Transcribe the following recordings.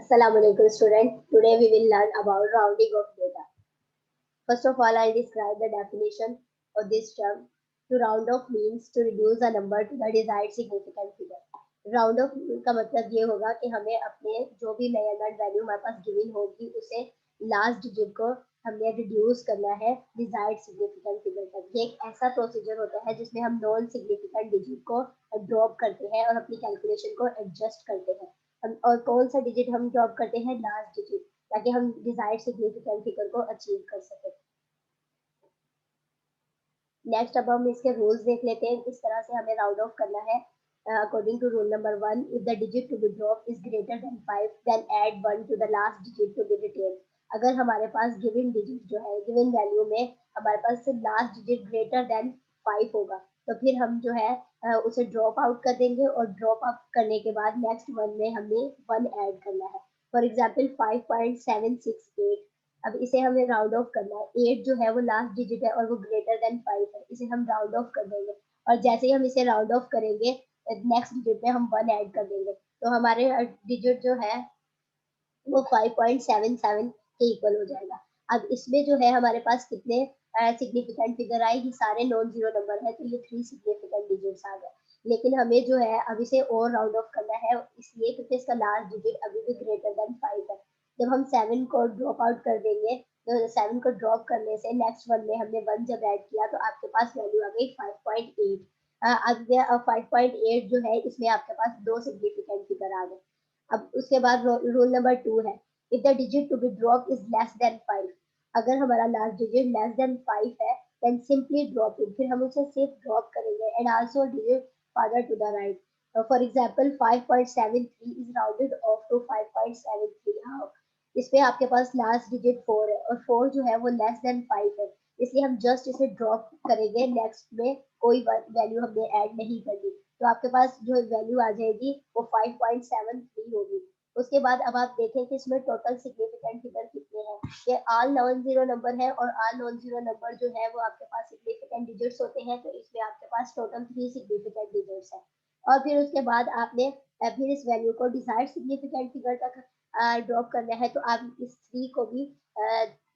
Assalamualaikum student. Today we will learn about rounding of data. First of all, I'll describe the definition of this term. To round off means to reduce a number to the desired significant figure. Round of का मतलब ये होगा कि हमें अपने जो भी measurement value हमारे पास गिवन होगी उसे लास्ट डिजिट को हमने रिड्यूस करना है डिजायर्ड सिग्निफिकेंट फिगर तक। ये एक ऐसा प्रोसीजर होता है जिसमें हम नॉन सिग्निफिकेंट डिजिट को ड्रॉप करते हैं और अपनी कैलकुलेशन को एडजस्ट करते हैं। और कौन सा डिजिट हम ड्रॉप करते हैं? लास्ट डिजिट, ताकि हम डिजायर्ड सिग्निफिकेंट फिगर को अचीव कर सकें। नेक्स्ट अब हम इसके रूल्स देख लेते हैं किस तरह से हमें राउंड ऑफ करना है। According to rule number 1, if the digit to be dropped is greater than 5, then add 1 to the last digit to be retained. अगर हमारे पास गिवन डिजिट जो है, गिवन वैल्यू में हमारे पास लास्ट डिजिट ग्रेटर देन 5 होगा, तो फिर हम जो है उसे ड्रॉप आउट कर देंगे और ड्रॉप आउट करने के बाद नेक्स्ट वन में हमें 1 ऐड करना है। फॉर एग्जांपल 5.768, अब इसे हमें राउंड ऑफ करना है। 8 जो है वो लास्ट डिजिट है और वो ग्रेटर देन 5 है, इसे हम राउंड ऑफ कर देंगे और जैसे ही हम इसे राउंड ऑफ करेंगे नेक्स्ट डिजिट में हम 1 ऐड कर देंगे, तो हमारे डिजिट जो है वो 5.77 के इक्वल हो जाएगा। अब इसमें जो है हमारे पास कितने सिग्निफिकेंट फिगर आए? ये सारे नॉन जीरो नंबर है, तो ये 3 सिग्निफिकेंट डिजिट्स आ गए। लेकिन हमें जो है अब इसे और राउंड ऑफ करना है, इसलिए क्योंकि इसका लास्ट डिजिट अभी भी ग्रेटर देन 5 है। जब हम 7 को ड्रॉप आउट कर देंगे, तो 7 को ड्रॉप करने से नेक्स्ट वन में हमने 1 जब ऐड किया तो आपके पास वैल्यू आ गई 5.8। अब 5.8 जो है इसमें आपके पास 2 सिग्निफिकेंट फिगर आ गए। अब उसके बाद रूल नंबर 2 है, if the digit to be drop is less than 5, अगर हमारा लास्ट डिजिट लेस देन 5 है देन सिंपली ड्रॉप इट, फिर हम उसे सिर्फ ड्रॉप करेंगे and also digit further to the right. For example 5.73 is rounded off to 5.73। How? इसमें आपके पास लास्ट डिजिट 4 है और 4 जो है वो लेस देन 5 है, इसलिए हम जस्ट इसे ड्रॉप करेंगे, नेक्स्ट में कोई वैल्यू हमने ऐड नहीं करनी, तो आपके पास जो वैल्यू आ जाएगी वो 5.73 होगी। उसके बाद अब आप देखें कि इसमें टोटल सिग्निफिकेंट फिगर कितने हैं। ये ऑल नॉन जीरो नंबर है और ऑल नॉन जीरो नंबर जो है वो आपके पास सिग्निफिकेंट डिजिट्स होते हैं, तो इसमें आपके पास टोटल 3 सिग्निफिकेंट डिजिट्स है। और फिर उसके बाद आपने फिर इस वैल्यू को डिजायर्ड सिग्निफिकेंट फिगर तक ड्रॉप करना है, तो आप इस 3 को भी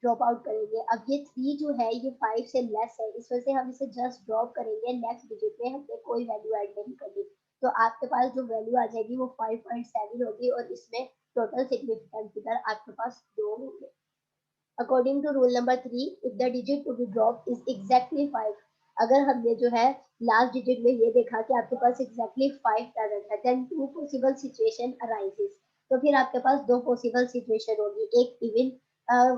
ड्रॉप आउट करेंगे। अब ये 3 जो है ये 5 से लेस है, इस वजह से हम इसे जस्ट ड्रॉप करेंगे, नेक्स्ट डिजिट में हमने कोई वैल्यू ऐड नहीं करनी, तो आपके पास जो वैल्यू आ जाएगी वो 5.7 होगी और इसमें टोटल सिग्निफिकेंट फिगर आपके पास 2 होंगे। According to rule number 3, if the digit to be drop is exactly 5, अगर हमने जो है लास्ट डिजिट में ये देखा कि आपके पास एग्जैक्टली 5 प्रेजेंट है, देन 2 पॉसिबल सिचुएशन अराइजेस, तो फिर आपके पास 2 पॉसिबल सिचुएशन होगी, एक इवन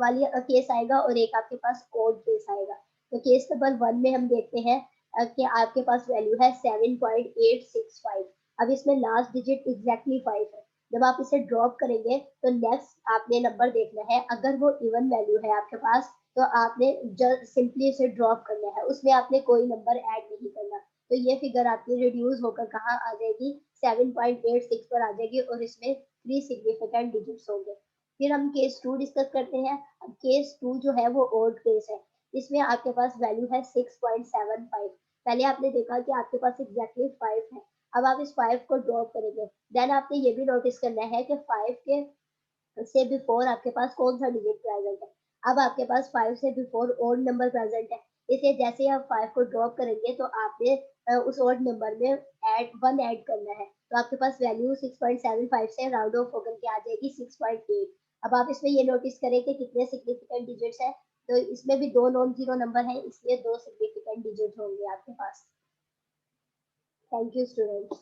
वाली केस आएगा और एक आपके पास ओड केस आएगा। तो केस नंबर 1 में हम देखते हैं कि आपके पास वैल्यू है 7.865। अब इसमें लास्ट डिजिट एग्जैक्टली 5 है, जब आप इसे ड्रॉप करेंगे तो नेक्स्ट आपने नंबर देखना है, अगर वो इवन वैल्यू है आपके पास तो आपने जस्ट सिंपली इसे ड्रॉप करना है, उसमें आपने कोई नंबर ऐड नहीं करना, तो ये फिगर आपकी रिड्यूस होकर कहाँ आ जाएगी? 7.86 पर आ जाएगी और इसमें 3 सिग्निफिकेंट डिजिट्स होंगे। फिर हम केस 2 डिस्कस करते हैं। अब केस 2 जो है वो ओड केस है, इसमें आपके पास वैल्यू है 6.75। पहले आपने देखा कि आपके पास एग्जैक्टली 5 है, अब आप इस 5 को ड्रॉप करेंगे, देन आपने ये भी नोटिस करना है कि 5 के से बिफोर आपके पास कौन सा डिजिट प्रेजेंट है। अब आपके पास 5 से बिफोर ओड नंबर प्रेजेंट है, इसलिए जैसे ही आप 5 को ड्रॉप करेंगे तो आपने उस ओड नंबर में 1 ऐड करना है, तो आपके पास वैल्यू 6.75 से राउंड ऑफ होकर के आ जाएगी 6.8। अब आप इसमें ये नोटिस करें कि कितने सिग्निफिकेंट डिजिट्स है, तो इसमें भी 2 नॉन जीरो नंबर है, इसलिए 2 सिग्निफिकेंट डिजिट होंगे आपके पास। Thank you students.